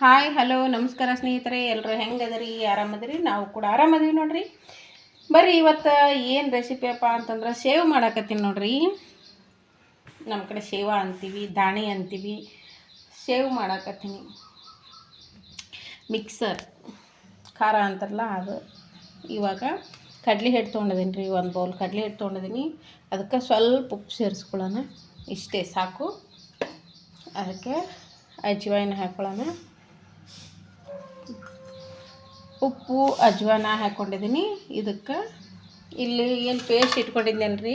Hi hello ನಮಸ್ಕಾರ ಸ್ನೇಹಿತರೆ, ಎಲ್ಲರೂ ಹೆಂಗದರಿ? ಆರಾಮದಿರಿ? ನಾವು ಕೂಡ ಆರಾಮದೀವಿ ನೋಡ್ರಿ. ಬರ್ರಿ ಇವತ್ತು ಏನು ರೆಸಿಪಿ ಅಪ್ಪ ಅಂತಂದ್ರೆ ಸೇವ್ ಮಾಡಾಕತ್ತೀನಿ ನೋಡ್ರಿ. ನಮ್ಮ ಕಡೆ ಸೇವಾ ಅಂತೀವಿ, ದಾಣಿ ಅಂತೀವಿ. ಸೇವ್ ಮಾಡಾಕತ್ತೀನಿ. ಮಿಕ್ಸರ್ ಖಾರ ಅಂತಾರಲ್ಲ ಅದು. ಇವಾಗ ಕಡ್ಲೆ ಹಿಟ್ಟು ತೊಗೊಂಡಿದ್ದೀನಿ ರೀ, ಒಂದು ಬೌಲ್ ಕಡ್ಲೆ ಹಿಟ್ಟು ತೊಗೊಂಡಿದ್ದೀನಿ. ಅದಕ್ಕೆ ಸ್ವಲ್ಪ ಉಪ್ಪು ಸೇರಿಸ್ಕೊಳ್ಳೋಣ, ಇಷ್ಟೇ ಸಾಕು. ಅದಕ್ಕೆ ಅಜ್ವಾಯಿನ ಹಾಕ್ಕೊಳ್ಳೋಣ. ಉಪ್ಪು ಅಜ್ವಾನ ಹಾಕ್ಕೊಂಡಿದ್ದೀನಿ. ಇದಕ್ಕೆ ಇಲ್ಲಿ ಏನು ಪೇಸ್ಟ್ ಇಟ್ಕೊಂಡಿದ್ದೀನಲ್ಲ ರೀ,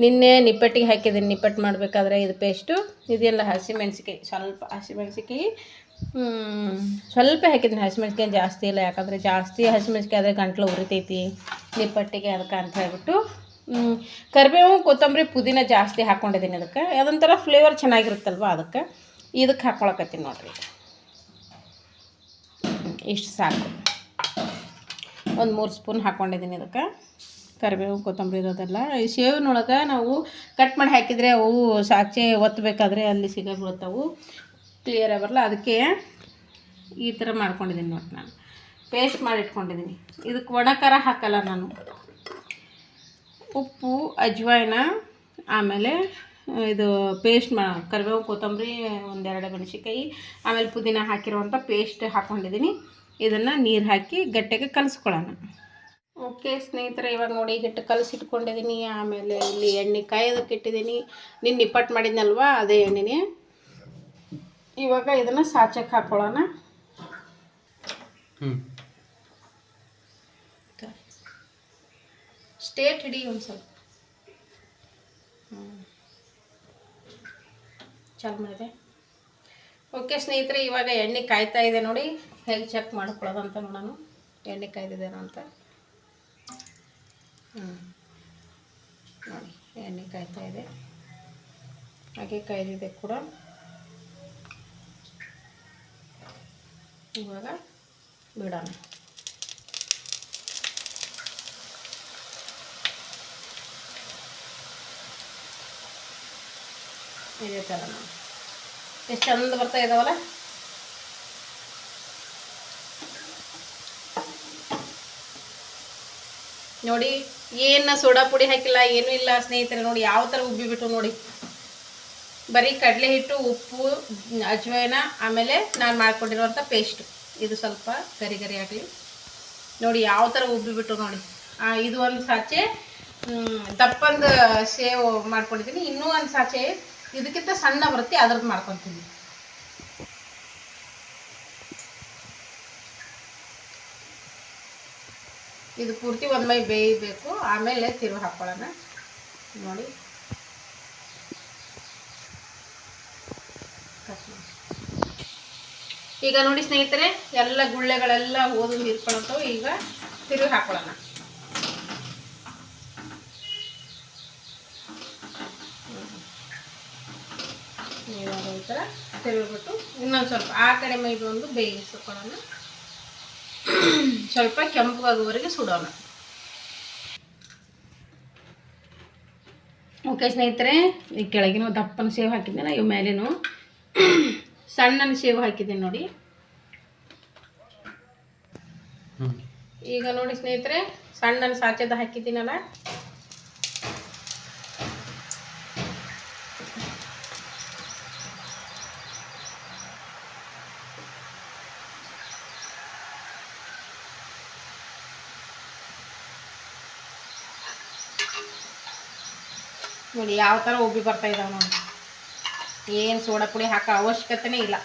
ನಿನ್ನೆ ನಿಪ್ಪಟ್ಟಿಗೆ ಹಾಕಿದ್ದೀನಿ. ನಿಪ್ಪಟ್ಟು ಮಾಡಬೇಕಾದ್ರೆ ಇದು ಪೇಸ್ಟು ಇದೆಲ್ಲ ಹಸಿಮೆಣ್ಸಿಕಾಯಿ, ಸ್ವಲ್ಪ ಹಸಿಮೆಣ್ಸಿಕಾಯಿ ಸ್ವಲ್ಪ ಹಾಕಿದ್ದೀನಿ. ಹಸಿಮೆಣ್ಸಿಕಾಯಿ ಜಾಸ್ತಿ ಇಲ್ಲ, ಯಾಕಂದರೆ ಜಾಸ್ತಿ ಹಸಿಮೆಣ್ಸಿಕಾಯಿ ಆದರೆ ಗಂಟ್ಲು ಉರಿತೈತಿ ನಿಪ್ಪಟ್ಟಿಗೆ, ಅದಕ್ಕೆ ಅಂತ ಹೇಳ್ಬಿಟ್ಟು ಕರಿಬೇವು, ಕೊತ್ತಂಬರಿ, ಪುದೀನ ಜಾಸ್ತಿ ಹಾಕ್ಕೊಂಡಿದ್ದೀನಿ. ಅದಕ್ಕೆ ಅದೊಂಥರ ಫ್ಲೇವರ್ ಚೆನ್ನಾಗಿರುತ್ತಲ್ವ, ಅದಕ್ಕೆ ಇದಕ್ಕೆ ಹಾಕ್ಕೊಳಕತ್ತೀನಿ ನೋಡಿರಿ. ಇಷ್ಟು ಸಾಕು, ಒಂದು 3 ಸ್ಪೂನ್ ಹಾಕ್ಕೊಂಡಿದ್ದೀನಿ. ಇದಕ್ಕೆ ಕರಿಬೇವು, ಕೊತ್ತಂಬರಿ ಇರೋದೆಲ್ಲ ಈ ಸೇವಿನೊಳಗೆ ನಾವು ಕಟ್ ಮಾಡಿ ಹಾಕಿದರೆ ಅವು ಸಾಚೆ ಒತ್ತಬೇಕಾದ್ರೆ ಅಲ್ಲಿ ಸಿಗಬಿಡ್ತಾವು, ಕ್ಲಿಯರಾಗಿ ಬರಲ್ಲ. ಅದಕ್ಕೆ ಈ ಥರ ಮಾಡ್ಕೊಂಡಿದ್ದೀನಿ ನೋಡಿ. ನಾನು ಪೇಸ್ಟ್ ಮಾಡಿ ಇಟ್ಕೊಂಡಿದ್ದೀನಿ. ಇದಕ್ಕೆ ಒಣ ಖಾರ ಹಾಕಲ್ಲ ನಾನು. ಉಪ್ಪು, ಅಜ್ವಾಯಿನ, ಆಮೇಲೆ ಇದು ಪೇಸ್ಟ್ ಕರಿಬೇವು, ಕೊತ್ತಂಬರಿ, 1-2 ಮೆಣಸಿನ್ಕಾಯಿ, ಆಮೇಲೆ ಪುದೀನ ಹಾಕಿರುವಂಥ ಪೇಸ್ಟ್ ಹಾಕ್ಕೊಂಡಿದ್ದೀನಿ. ಇದನ್ನು ನೀರು ಹಾಕಿ ಗಟ್ಟಿಗೆ ಕಲಿಸ್ಕೊಳ್ಳೋಣ. ಓಕೆ ಸ್ನೇಹಿತರೆ, ಇವಾಗ ನೋಡಿ ಹಿಟ್ಟು ಕಲಸಿಟ್ಕೊಂಡಿದ್ದೀನಿ. ಆಮೇಲೆ ಇಲ್ಲಿ ಎಣ್ಣೆ ಕಾಯೋದಕ್ಕೆ ಇಟ್ಟಿದ್ದೀನಿ. ನೀನು ನಿಪ್ಪಟ್ಟು ಮಾಡಿದ್ನಲ್ವ, ಅದೇ ಎಣ್ಣೆನೇ. ಇವಾಗ ಇದನ್ನು ಸಾಚಕ್ಕೆ ಹಾಕ್ಕೊಳ್ಳೋಣ. ಸ್ಟೇಟ್ ಹಿಡಿ ಒಂದು ಸ್ವಲ್ಪ. ಚಾಲು ಮಾಡಿದೆ. ಓಕೆ ಸ್ನೇಹಿತರೆ, ಇವಾಗ ಎಣ್ಣೆ ಕಾಯ್ತಾ ಇದೆ ನೋಡಿ. ಹೇಗೆ ಚೆಕ್ ಮಾಡ್ಕೊಳ್ಳೋದಂತ ನೋಡೋಣ, ಎಣ್ಣೆ ಕಾಯ್ದಿದ್ದೇನೋ ಅಂತ. ನೋಡಿ, ಎಣ್ಣೆ ಕಾಯ್ತಾ ಇದೆ, ಹಾಗೆ ಕಾಯ್ದಿದೆ ಕೂಡ. ಇವಾಗ ಬಿಡೋಣ. ಇದೇ ಥರ ನಾವು ಎಷ್ಟು ಚಂದ ಬರ್ತಾ ಇದ್ದಾವಲ್ಲ. ನೋಡಿ, ಏನು ಸೋಡಾ ಪುಡಿ ಹಾಕಿಲ್ಲ, ಏನೂ ಇಲ್ಲ ಸ್ನೇಹಿತರೆ. ನೋಡಿ ಯಾವ ಥರ ಉಬ್ಬಿಬಿಟ್ಟು ನೋಡಿ. ಬರೀ ಕಡಲೆ ಹಿಟ್ಟು, ಉಪ್ಪು, ಅಜ್ವಾಯಿನ, ಆಮೇಲೆ ನಾನು ಮಾಡ್ಕೊಂಡಿರುವಂಥ ಪೇಸ್ಟು. ಇದು ಸ್ವಲ್ಪ ಗರಿ ಗರಿ ಆಗಲಿ. ನೋಡಿ ಯಾವ ಥರ ಉಬ್ಬಿಬಿಟ್ಟು ನೋಡಿ. ಇದು ಒಂದು ಸಾಚೆ ದಪ್ಪಂದು ಸೇವ್ ಮಾಡ್ಕೊಂಡಿದ್ದೀನಿ. ಇನ್ನೂ ಒಂದು ಸಾಚೆ ಇದಕ್ಕಿಂತ ಸಣ್ಣ ಬರುತ್ತೆ, ಅದ್ರದ್ದು ಮಾಡ್ಕೊತೀನಿ. ಇದು ಪೂರ್ತಿ ಒಂದು ಮೈ ಬೇಯಬೇಕು, ಆಮೇಲೆ ತಿರುವು ಹಾಕ್ಕೊಳ್ಳೋಣ. ನೋಡಿ, ಈಗ ನೋಡಿ ಸ್ನೇಹಿತರೆ, ಎಲ್ಲ ಗುಳ್ಳೆಗಳೆಲ್ಲ ಓದು ಹೀರ್ಕೊಳ್ಳೋಂಥವು. ಈಗ ತಿರುವು ಹಾಕ್ಕೊಳ್ಳೋಣ. ಇವಾಗ ಈ ಥರ ತಿರುಗಿಬಿಟ್ಟು ಇನ್ನೊಂದು ಸ್ವಲ್ಪ ಆ ಕಡೆ ಮೈದು ಒಂದು ಬೇಯಿಸ್ಕೊಳ್ಳೋಣ. ಸ್ವಲ್ಪ ಕೆಂಪಗಾಗುವವರೆಗೆ ಸುಡೋಣ. ಓಕೆ ಸ್ನೇಹಿತರೆ, ಈ ಕೆಳಗಿನ ದಪ್ಪನ ಸೇವ್ ಹಾಕಿದ್ದೇನೆ, ಇವು ಮೇಲೇನು ಸಣ್ಣನ ಸೇವ್ ಹಾಕಿದ್ದೀನಿ ನೋಡಿ. ಈಗ ನೋಡಿ ಸ್ನೇಹಿತರೆ, ಸಣ್ಣನ ಸಾಚೆದ ಹಾಕಿದ್ದೀನಲ್ಲ, ನೋಡಿ ಯಾವ ಥರ ಉಬ್ಬಿ ಬರ್ತಾ ಇದ್ದಾವೆ ನೋಡಿ. ಏನು ಸೋಡಾ ಪುಡಿ ಹಾಕೋ ಅವಶ್ಯಕತೆನೇ ಇಲ್ಲ.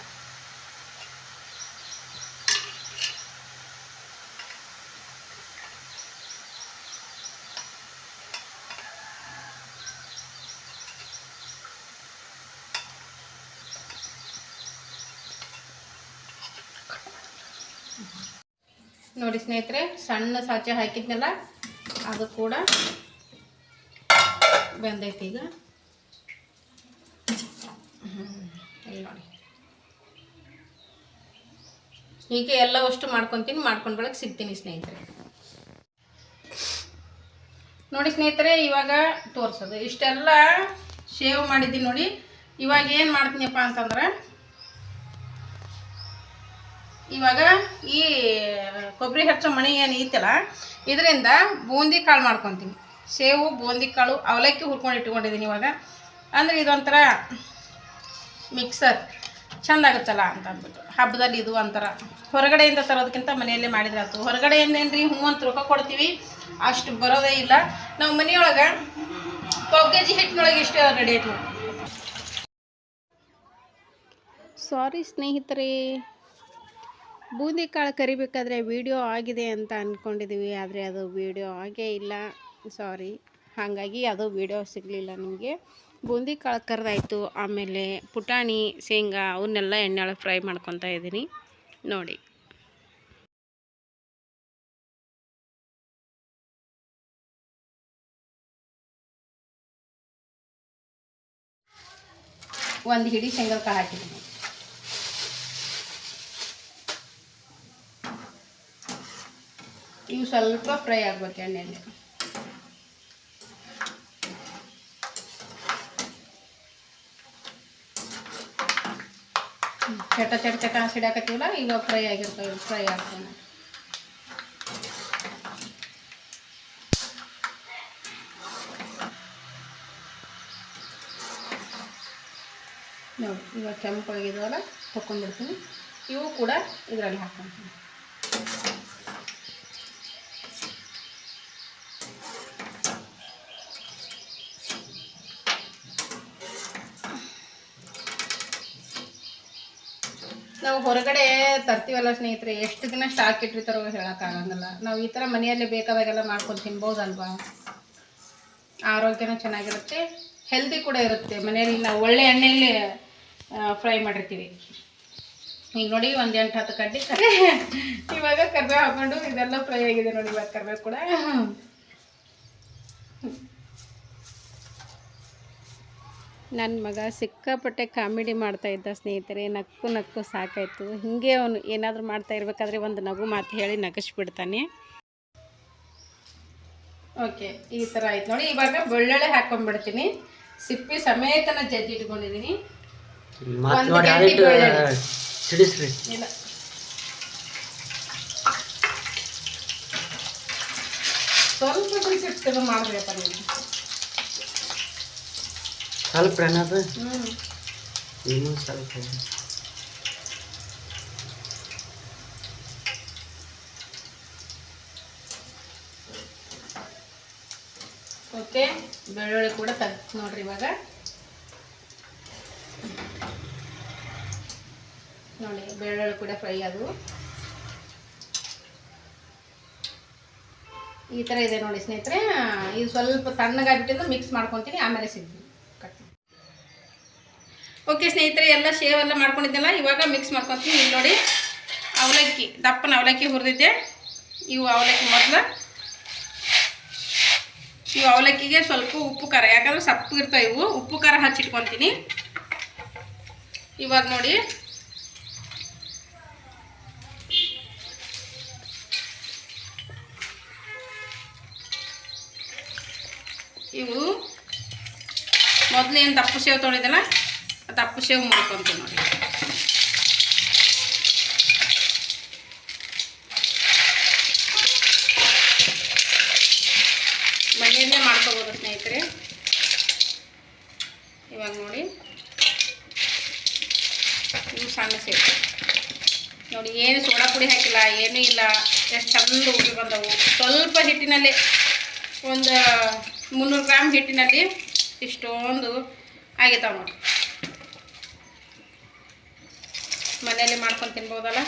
ನೋಡಿ ಸ್ನೇಹಿತರೆ, ಸಣ್ಣ ಸಾಚೆ ಹಾಕಿದ್ನಲ್ಲ, ಅದು ಕೂಡ ಬೆಂದೈತಿ. ಈಗ ಇಲ್ಲಿ ನೋಡಿ, ಹೀಗೆ ಎಲ್ಲವಷ್ಟು ಮಾಡ್ಕೊತೀನಿ. ಮಾಡ್ಕೊಂಡು ಬೆಳಗ್ಗೆ ಸಿಗ್ತೀನಿ ಸ್ನೇಹಿತರೆ. ನೋಡಿ ಸ್ನೇಹಿತರೆ, ಇವಾಗ ತೋರಿಸೋದು ಇಷ್ಟೆಲ್ಲ ಶೇವ್ ಮಾಡಿದ್ದೀನಿ ನೋಡಿ. ಇವಾಗ ಏನು ಮಾಡ್ತೀನಿಯಪ್ಪ ಅಂತಂದ್ರೆ ಇವಾಗ ಈ ಕೊಬ್ಬರಿ ಹೆಚ್ಚೋ ಮಣಿ ಏನು ಐತಲ್ಲ ಇದರಿಂದ ಬೂಂದಿ ಕಾಳು ಮಾಡ್ಕೊತೀನಿ. ಸೇವು, ಬೂಂದಿ ಕಾಳು, ಅವಲಕ್ಕಿ ಹುರ್ಕೊಂಡು ಇಟ್ಕೊಂಡಿದ್ದೀನಿ ಇವಾಗ. ಅಂದರೆ ಇದೊಂಥರ ಮಿಕ್ಸರ್ ಚೆಂದ ಆಗುತ್ತಲ್ಲ ಅಂತ ಅಂದ್ಬಿಟ್ಟು ಹಬ್ಬದಲ್ಲಿ ಇದು ಒಂಥರ ಹೊರಗಡೆಯಿಂದ ತರೋದಕ್ಕಿಂತ ಮನೆಯಲ್ಲೇ ಮಾಡಿದ್ರೆ ಆಯ್ತು. ಹೊರಗಡೆಯಿಂದ ಏನ್ರಿ ಅಂತ ರೊಕ್ಕ ಕೊಡ್ತೀವಿ, ಅಷ್ಟು ಬರೋದೇ ಇಲ್ಲ. ನಾವು ಮನೆಯೊಳಗೆ ಪಾವ್ ಕೆ ಜಿ ಹಿಟ್ಟಿನೊಳಗೆ ಇಷ್ಟೇ ರೆಡಿ ಆಯ್ತು. ಸಾರಿ ಸ್ನೇಹಿತರೆ, ಬೂಂದಿ ಕಾಳು ಕರಿಬೇಕಾದ್ರೆ ವಿಡಿಯೋ ಆಗಿದೆ ಅಂತ ಅಂದ್ಕೊಂಡಿದ್ದೀವಿ, ಆದರೆ ಅದು ವಿಡಿಯೋ ಆಗೇ ಇಲ್ಲ. ಸಾರಿ, ಹಾಗಾಗಿ ಅದು ವಿಡಿಯೋ ಸಿಗಲಿಲ್ಲ ನಿಮಗೆ. ಬೂಂದಿ ಕಾಳು ಕರೆದಾಯಿತು. ಆಮೇಲೆ ಪುಟಾಣಿ, ಶೇಂಗಾ ಅವನ್ನೆಲ್ಲ ಎಣ್ಣೆಯೊಳಗೆ ಫ್ರೈ ಮಾಡ್ಕೊತಾ ಇದ್ದೀನಿ ನೋಡಿ. ಒಂದು ಹಿಡಿ ಶೇಂಗಾ ಕಾಳು ಹಾಕಿದ್ದೀನಿ. ಇವು ಸ್ವಲ್ಪ ಫ್ರೈ ಆಗ್ಬೇಕು ಎಣ್ಣೆಯಲ್ಲಿ. ಚಟ ಚಟ ಚಟ ಸಿಡಾಕತ್ತೀವಲ್ಲ, ಇವಾಗ ಫ್ರೈ ಆಗಿರ್ತವೆ. ಫ್ರೈ ಆಗ್ತಾವೆ ನೋಡಿ. ಇವಾಗ ಕೆಂಪಾಗಿದ್ದಾವಲ್ಲ, ತೊಗೊಂಡ್ಬಿಡ್ತೀನಿ. ಇವು ಕೂಡ ಇದರಲ್ಲಿ ಹಾಕ್ಕೊತೀನಿ. ನಾವು ಹೊರಗಡೆ ತರ್ತೀವಲ್ಲ ಸ್ನೇಹಿತರೆ, ಎಷ್ಟು ದಿನ ಸ್ಟಾಕ್ ಇಟ್ಟಿರ್ತಾರೋ ಹೇಳೋಕ್ಕಾಗಂಗಿಲ್ಲ. ನಾವು ಈ ಥರ ಮನೆಯಲ್ಲೇ ಬೇಕಾದಾಗೆಲ್ಲ ಮಾಡ್ಕೊಂಡು ತಿನ್ಬೋದಲ್ವಾ. ಆರೋಗ್ಯನೂ ಚೆನ್ನಾಗಿರುತ್ತೆ, ಹೆಲ್ದಿ ಕೂಡ ಇರುತ್ತೆ. ಮನೆಯಲ್ಲಿ ನಾವು ಒಳ್ಳೆ ಎಣ್ಣೆಯಲ್ಲಿ ಫ್ರೈ ಮಾಡಿರ್ತೀವಿ. ಈಗ ನೋಡಿ, ಒಂದು 8-10 ಕಡ್ಡಿ ಇವಾಗ ಕರಿಬೇವು ಹಾಕ್ಕೊಂಡು ಇದೆಲ್ಲ ಫ್ರೈ ಆಗಿದೆ ನೋಡಿ. ಇವಾಗ ಕರಿಬೇವು ಕೂಡ ನನ್ನ ಮಗ ಸಿಕ್ಕಾಪಟ್ಟೆ ಕಾಮಿಡಿ ಮಾಡ್ತಾಯಿದ್ದ ಸ್ನೇಹಿತರೆ. ನಕ್ಕು ನಕ್ಕು ಸಾಕಾಯಿತು. ಹೀಗೆ ಅವನು ಏನಾದರೂ ಮಾಡ್ತಾ ಇರಬೇಕಾದ್ರೆ ಒಂದು ನಗು ಮಾತು ಹೇಳಿ ನಗಿಸ್ಬಿಡ್ತಾನೆ. ಓಕೆ, ಈ ಥರ ಆಯ್ತು ನೋಡಿ. ಇವಾಗ ಬೆಳ್ಳುಳ್ಳಿ ಹಾಕ್ಕೊಂಡ್ಬಿಡ್ತೀನಿ. ಸಿಪ್ಪಿ ಸಮೇತನ ಜಜ್ಜಿ ಇಟ್ಕೊಂಡಿದ್ದೀನಿ. ಇಲ್ಲ, ಸ್ವಲ್ಪ ಬಿಡಿಸಿಟ್ಟು ಮಾಡ್ಬೇಕಪ್ಪ ನೀವು. ಸ್ವಲ್ಪ ಏನದು ಇನ್ನೂ ಸ್ವಲ್ಪ. ಓಕೆ, ಬೆಳ್ಳುಳ್ಳಿ ಕೂಡ ತೆಗ್ದು ನೋಡ್ರಿ. ಇವಾಗ ನೋಡಿ, ಬೆಳ್ಳುಳ್ಳಿ ಕೂಡ ಫ್ರೈ ಆದವು. ಈ ಥರ ಇದೆ ನೋಡಿ ಸ್ನೇಹಿತರೆ. ಇದು ಸ್ವಲ್ಪ ತಣ್ಣಗಾಗ್ಬಿಟ್ಟಿದ್ದು ಮಿಕ್ಸ್ ಮಾಡ್ಕೊತೀನಿ, ಆಮೇಲೆ ಸಿಗ್ತೀನಿ. ಓಕೆ ಸ್ನೇಹಿತರೆ, ಎಲ್ಲ ಶೇವೆಲ್ಲ ಮಾಡ್ಕೊಂಡಿದ್ದೆಲ್ಲ ಇವಾಗ ಮಿಕ್ಸ್ ಮಾಡ್ಕೊತೀನಿ. ಇಲ್ಲಿ ನೋಡಿ, ಅವಲಕ್ಕಿ, ದಪ್ಪನ ಅವಲಕ್ಕಿ ಹುರಿದಿದ್ದೆ. ಇವು ಅವಲಕ್ಕಿ ಮೊದಲು ಇವು ಅವಲಕ್ಕಿಗೆ ಸ್ವಲ್ಪ ಉಪ್ಪು ಖಾರ, ಯಾಕಂದ್ರೆ ಸಪ್ಪು ಇರ್ತಾವೆ ಇವು, ಉಪ್ಪು ಖಾರ ಹಚ್ಚಿಟ್ಕೊತೀನಿ. ಇವಾಗ ನೋಡಿ, ಇವು ಮೊದಲು ಏನು ದಪ್ಪು ಸೇವು ತೊಳಿದಲ್ಲ, ದಪ್ಪು ಸೇವು ಮಾಡ್ಕೊತೀವಿ ನೋಡಿ. ಮನೆಯಲ್ಲೇ ಮಾಡ್ಕೋಬೋದು ಸ್ನೇಹಿತರೆ. ಇವಾಗ ನೋಡಿ, ಇವು ಸಣ್ಣ ಸೇವು ನೋಡಿ. ಏನು ಸೋಡಾ ಪುಡಿ ಹಾಕಿಲ್ಲ, ಏನೂ ಇಲ್ಲ. ಎಷ್ಟು ಚಂದ ಉಪ್ಪಿ ಬಂದವು. ಸ್ವಲ್ಪ ಹಿಟ್ಟಿನಲ್ಲಿ, ಒಂದು 300 ಗ್ರಾಮ್ ಹಿಟ್ಟಿನಲ್ಲಿ ಇಷ್ಟೊಂದು ಆಗೈತಾವ ನೋಡಿ. ಮನೆಯಲ್ಲಿ ಮಾಡ್ಕೊಂಡು ತಿನ್ಬೋದಲ್ಲ.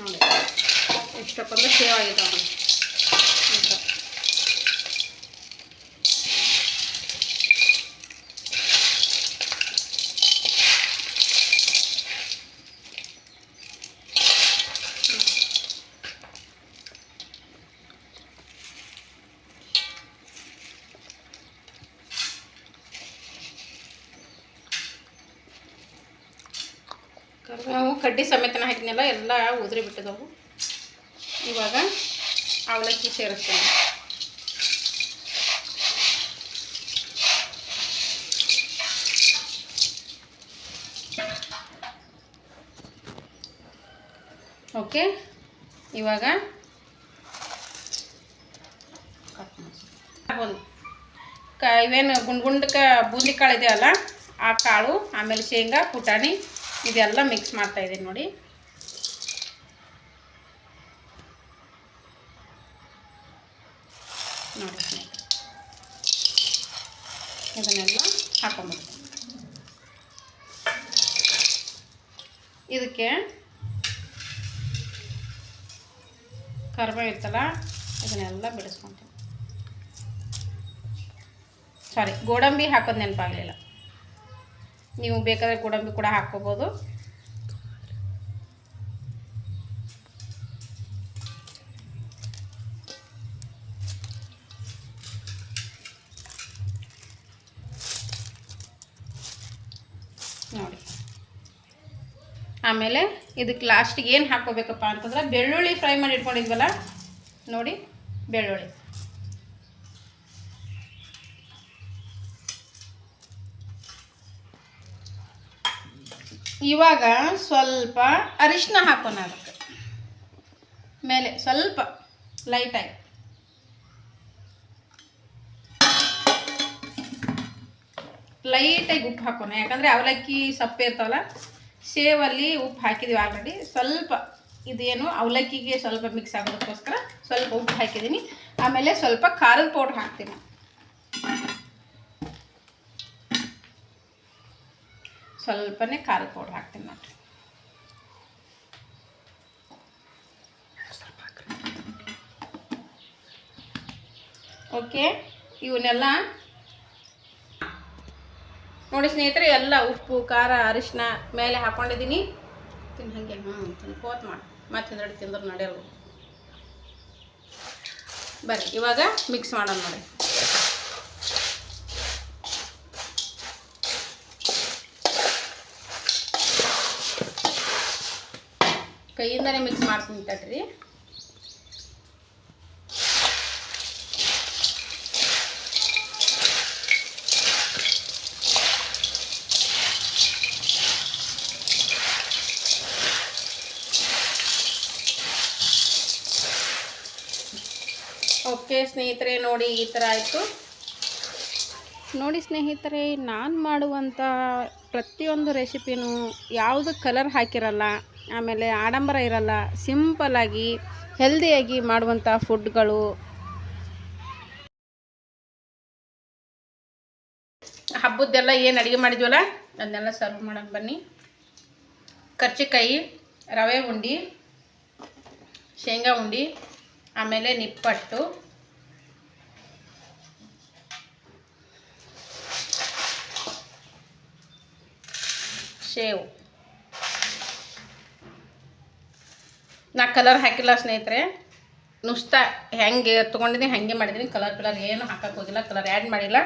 ನೋಡಿ, ಇಷ್ಟಕ್ಕೊಂದು ಸೇವ್ ಆಗಿದ್ದಾವೆ ನೋಡಿ. ಕರಿಬೇವು ಕಡ್ಡಿ ಸಮೇತನ ಹಾಕಿದ್ನೆಲ್ಲ ಎಲ್ಲ ಉದುರಿ ಬಿಟ್ಟಿದ್ದವು. ಇವಾಗ ಅವಲಕ್ಕಿ ಸೇರಿಸ್ತೀನಿ. ಓಕೆ, ಇವಾಗ ಇವೇನು ಗುಂಡ್ಕ ಬೂಂದಿ ಕಾಳು ಇದೆಯಲ್ಲ ಆ ಕಾಳು, ಆಮೇಲೆ ಶೇಂಗಾ, ಪುಟಾಣಿ ಇದೆಲ್ಲ ಮಿಕ್ಸ್ ಮಾಡ್ತಾ ಇದ್ದೀನಿ ನೋಡಿ. ನೋಡಿ ಸ್ನೇಹಿತರೆ, ಇದನ್ನೆಲ್ಲ ಹಾಕೊಂಡ್ಬಿಡ್ತೀನಿ. ಇದಕ್ಕೆ ಕರಿಬೇವು ಇರ್ತಲ್ಲ ಇದನ್ನೆಲ್ಲ ಬಿಡಿಸ್ಕೊತೀನಿ. ಸಾರಿ, ಗೋಡಂಬಿ ಹಾಕೋದು ನೆನಪಾಗಲಿಲ್ಲ. ನೀವು ಬೇಕಾದರೆ ಗೋಡಂಬಿ ಕೂಡ ಹಾಕ್ಕೋಬೋದು. ನೋಡಿ, ಆಮೇಲೆ ಇದಕ್ಕೆ ಲಾಸ್ಟಿಗೆ ಏನು ಹಾಕ್ಕೋಬೇಕಪ್ಪ ಅಂತಂದ್ರೆ ಬೆಳ್ಳುಳ್ಳಿ ಫ್ರೈ ಮಾಡಿ ಇಟ್ಕೊಂಡಿದ್ವಲ್ಲ ನೋಡಿ, ಬೆಳ್ಳುಳ್ಳಿ ಇವಾಗ ಸ್ವಲ್ಪ ಅರಿಶಿನ ಹಾಕೋಣ. ಅದಕ್ಕೆ ಮೇಲೆ ಸ್ವಲ್ಪ ಲೈಟಾಗಿ ಉಪ್ಪು ಹಾಕೋಣ. ಯಾಕಂದರೆ ಅವಲಕ್ಕಿ ಸಪ್ಪೆ ಇರ್ತಾವಲ್ಲ, ಸೇವಲ್ಲಿ ಉಪ್ಪು ಹಾಕಿದ್ದೀವಿ ಆಲ್ರೆಡಿ. ಸ್ವಲ್ಪ ಇದೇನು ಅವಲಕ್ಕಿಗೆ ಸ್ವಲ್ಪ ಮಿಕ್ಸ್ ಆಗೋದಕ್ಕೋಸ್ಕರ ಸ್ವಲ್ಪ ಉಪ್ಪು ಹಾಕಿದ್ದೀನಿ. ಆಮೇಲೆ ಸ್ವಲ್ಪ ಖಾರದ ಪೌಡ್ರ್ ಹಾಕ್ತೀನಿ. ಸ್ವಲ್ಪನೇ ಖಾರದ ಪೌಡ್ರ್ ಹಾಕ್ತೀನಿ ನೋಡಿರಿ. ಓಕೆ, ಇವನ್ನೆಲ್ಲ ನೋಡಿ ಸ್ನೇಹಿತರೆ, ಎಲ್ಲ ಉಪ್ಪು, ಖಾರ, ಅರಿಶಿನ ಮೇಲೆ ಹಾಕ್ಕೊಂಡಿದ್ದೀನಿ. ತಿನ್ನು ಹಾಗೆ ತಿನ್ಕೋತ ಮಾಡಿ ಮತ್ತೆ ಹಿಂದಡಿ ತಿಂದ್ರೆ ನಡೆಯಲ್ಲ. ಬರ್ರಿ ಇವಾಗ ಮಿಕ್ಸ್ ಮಾಡೋಣ ನೋಡಿ. ಕೈಯಿಂದನೇ ಮಿಕ್ಸ್ ಮಾಡ್ತೀನಿ ತಡ್ರಿ. ಓಕೆ ಸ್ನೇಹಿತರೆ, ನೋಡಿ ಈ ಥರ ಆಯಿತು. ನೋಡಿ ಸ್ನೇಹಿತರೆ, ನಾನು ಮಾಡುವಂಥ ಪ್ರತಿಯೊಂದು ರೆಸಿಪಿನೂ ಯಾವುದು ಕಲರ್ ಹಾಕಿರಲ್ಲ, ಆಮೇಲೆ ಆಡಂಬರ ಇರಲ್ಲ, ಸಿಂಪಲ್ಲಾಗಿ ಹೆಲ್ದಿಯಾಗಿ ಮಾಡುವಂಥ ಫುಡ್ಗಳು. ಹಬ್ಬದ್ದೆಲ್ಲ ಏನು ಅಡುಗೆ ಮಾಡಿದ್ವಲ್ಲ ಅದನ್ನೆಲ್ಲ ಸರ್ವ್ ಮಾಡೋಕ್ಕೆ ಬನ್ನಿ. ಕರ್ಚಿಕಾಯಿ, ರವೆ ಉಂಡೆ, ಶೇಂಗಾ ಉಂಡೆ, ಆಮೇಲೆ ನಿಪ್ಪಟ್ಟು, ಶೇವು. ನಾ ಕಲರ್ ಹಾಕಿಲ್ಲ ಸ್ನೇಹಿತರೆ, ನುಸ್ತಾ ಹೆಂಗೆ ತೊಗೊಂಡಿದ್ದೀನಿ ಹಾಗೆ ಮಾಡಿದ್ದೀನಿ. ಕಲರ್ ಏನು ಹಾಕಕ್ಕೆ ಹೋಗಿಲ್ಲ, ಕಲರ್ ಆ್ಯಡ್ ಮಾಡಿಲ್ಲ.